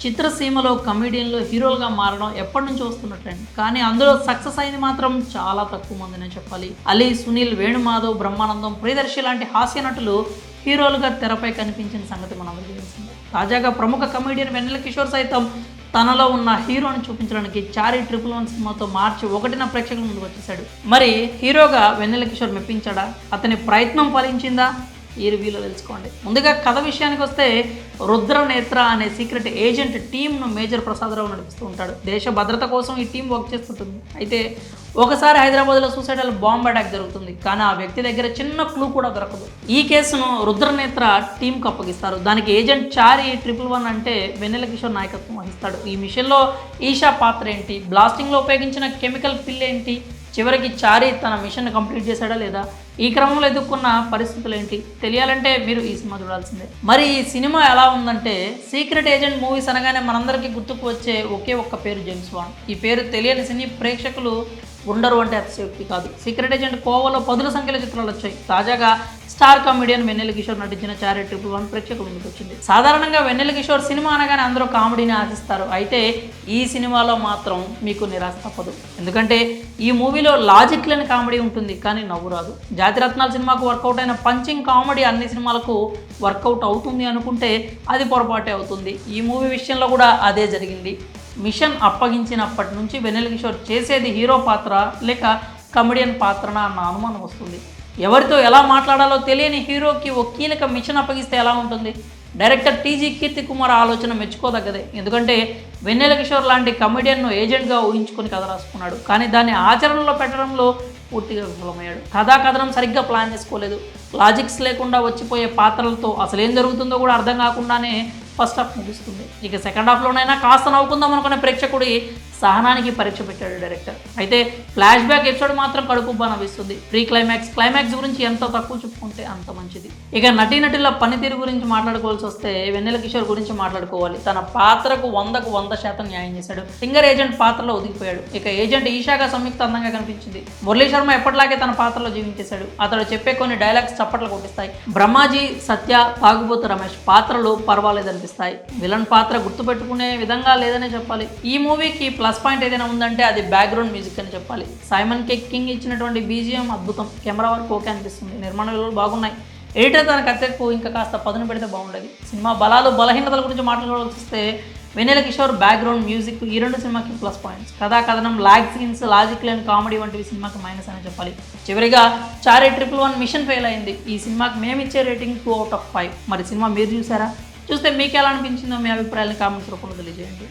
చిత్రసీమలో కమెడియన్లు హీరోలుగా మారడం ఎప్పటి నుంచి వస్తున్న ట్రెండ్. కానీ అందులో సక్సెస్ అయింది మాత్రం చాలా తక్కువ మందినే చెప్పాలి. అలీ, సునీల్, వేణుమాధవ్, బ్రహ్మానందం, ప్రియదర్శి లాంటి హాస్య నటులు హీరోలుగా తెరపై కనిపించిన సంగతి మనందరికీ తెలిసిందే. తాజాగా ప్రముఖ కమెడియన్ వెన్నెల కిషోర్ సైతం తనలో ఉన్న హీరోని చూపించడానికి చారీ 111 సినిమాతో మార్చి 1న ప్రేక్షకుల ముందుకు వచ్చేసాడు. మరి హీరోగా వెన్నెల కిషోర్ మెప్పించాడా? అతని ప్రయత్నం ఫలించిందా? ఈ రివ్యూలో తెలుసుకోండి. ముందుగా కథ విషయానికి వస్తే, రుద్రనేత్ర అనే సీక్రెట్ ఏజెంట్ టీంను మేజర్ ప్రసాదరావు నడిపిస్తూ ఉంటాడు. దేశ భద్రత కోసం ఈ టీం వర్క్ చేస్తుంటుంది. అయితే ఒకసారి హైదరాబాద్లో సూసైడల్ బాంబ్ అటాక్ జరుగుతుంది. కానీ ఆ వ్యక్తి దగ్గర చిన్న క్లూ కూడా దొరకదు. ఈ కేసును రుద్రనేత్ర టీంకు అప్పగిస్తారు. దానికి ఏజెంట్ చారీ 111 అంటే వెన్నెల కిషోర్ నాయకత్వం వహిస్తాడు. ఈ మిషన్లో ఈషా పాత్ర ఏంటి, బ్లాస్టింగ్లో ఉపయోగించిన కెమికల్ పిల్ ఏంటి, చివరికి చారీ తన మిషన్ కంప్లీట్ చేశాడా లేదా, ఈ క్రమంలో ఎదుర్కొన్న పరిస్థితులు ఏంటి తెలియాలంటే మీరు ఈ సినిమా చూడాల్సిందే. మరి ఈ సినిమా ఎలా ఉందంటే, సీక్రెట్ ఏజెంట్ మూవీస్ అనగానే మనందరికీ గుర్తుకు వచ్చే ఒకే ఒక్క పేరు జేమ్స్ బాండ్. ఈ పేరు తెలియని సినీ ప్రేక్షకులు ఉండరు అంటే అతిశయోక్తి కాదు. సీక్రెట్ ఏజెంట్ కోవలో పదుల సంఖ్యలో చిత్రాలు వచ్చాయి. తాజాగా స్టార్ కమెడియన్ వెన్నెల కిషోర్ నటించిన చారీ 111 ప్రేక్షకుల ముందుకు వచ్చింది. సాధారణంగా వెన్నెల కిషోర్ సినిమా అనగానే అందరూ కామెడీని ఆశిస్తారు. అయితే ఈ సినిమాలో మాత్రం మీకు నిరాశ తప్పదు. ఎందుకంటే ఈ మూవీలో లాజిక్ లేని కామెడీ ఉంటుంది, కానీ నవ్వు రాదు. జాతిరత్నాల సినిమాకు వర్కౌట్ అయిన పంచింగ్ కామెడీ అన్ని సినిమాలకు వర్కౌట్ అవుతుంది అనుకుంటే అది పొరపాటే అవుతుంది. ఈ మూవీ విషయంలో కూడా అదే జరిగింది. మిషన్ అప్పగించినప్పటి నుంచి వెన్నెల కిషోర్ చేసేది హీరో పాత్ర లేక కమెడియన్ పాత్రనా అన్న అనుమానం వస్తుంది. ఎవరితో ఎలా మాట్లాడాలో తెలియని హీరోకి ఒక కీలక మిషన్ అప్పగిస్తే ఎలా ఉంటుంది? డైరెక్టర్ టీజీ కీర్తి కుమార్ ఆలోచన మెచ్చుకోదగ్గదే. ఎందుకంటే వెన్నెల కిషోర్ లాంటి కమెడియన్ను ఏజెంట్గా ఊహించుకొని కథ రాసుకున్నాడు. కానీ దాన్ని ఆచరణలో పెట్టడంలో పూర్తిగా విఫలమయ్యాడు. కథనం సరిగ్గా ప్లాన్ చేసుకోలేదు. లాజిక్స్ లేకుండా వచ్చిపోయే పాత్రలతో అసలు ఏం జరుగుతుందో కూడా అర్థం కాకుండానే ఫస్ట్ హాఫ్ ముగుస్తుంది. ఇక సెకండ్ హాఫ్లోనైనా కాస్త నవ్వుకుందాం అనుకునే ప్రేక్షకుడి సహనానికి పరీక్ష పెట్టాడు డైరెక్టర్. అయితే ఫ్లాష్ బ్యాక్ ఎపిసోడ్ మాత్రం కడుపుబ్బా నవ్విస్తుంది. క్లైమాక్స్ గురించి ఎంత తక్కువ చెప్పుకుంటే అంత మంచిది. ఇక నటీనటుల పనితీరు గురించి మాట్లాడుకోవాల్సి వస్తే వెన్నెల కిషోర్ గురించి మాట్లాడుకోవాలి. తన పాత్రకు 100కు 100% న్యాయం చేశాడు. సింగర్ ఏజెంట్ పాత్రలో ఒదిగిపోయాడు. ఇక ఏజెంట్ ఈషాగా సంయుక్త అందంగా కనిపించింది. మురళీ శర్మ ఎప్పటిలాగే తన పాత్రలో జీవించేశాడు. అతడు చెప్పే కొన్ని డైలాగ్స్ చప్పట్లు కొట్టిస్తాయి. బ్రహ్మాజీ, సత్య, తాగుబోతు రమేష్ పాత్రలు పర్వాలేదనిపిస్తాయి. విలన్ పాత్ర గుర్తుపెట్టుకునే విధంగా లేదనే చెప్పాలి. ఈ మూవీకి ప్లస్ పాయింట్ ఏదైనా ఉందంటే అది బ్యాక్గ్రౌండ్ మ్యూజిక్ అని చెప్పాలి. సైమన్ కే కింగ్ ఇచ్చినటువంటి బీజిఎం అద్భుతం. కెమెరా వర్క్ ఓకే అనిపిస్తుంది. నిర్మాణ విలువలు బాగున్నాయి. ఎడిటర్ తన కథకు ఇంకా కాస్త పదును పెడితే బాగుండేది. సినిమా బలాలు బలహీనతల గురించి మాట్లాడాల్సి వస్తే వెన్నెల కిషోర్ బ్యాక్గ్రౌండ్ మ్యూజిక్ ఈ రెండు సినిమాకి ప్లస్ పాయింట్స్. కథనం, లాగ్ సీన్స్, లాజిక్ లేని కామెడీ వంటివి సినిమాకి మైనస్ అని చెప్పాలి. చివరిగా చారీ 111 మిషన్ ఫెయిల్ అయింది. ఈ సినిమాకి మేమిచ్చే రేటింగ్ 2/5. మరి సినిమా మీరు చూసారా? చూస్తే మీకు ఎలా అనిపించిందో మీ అభిప్రాయాలను కామెంట్స్ రూపంలో తెలియజేయండి.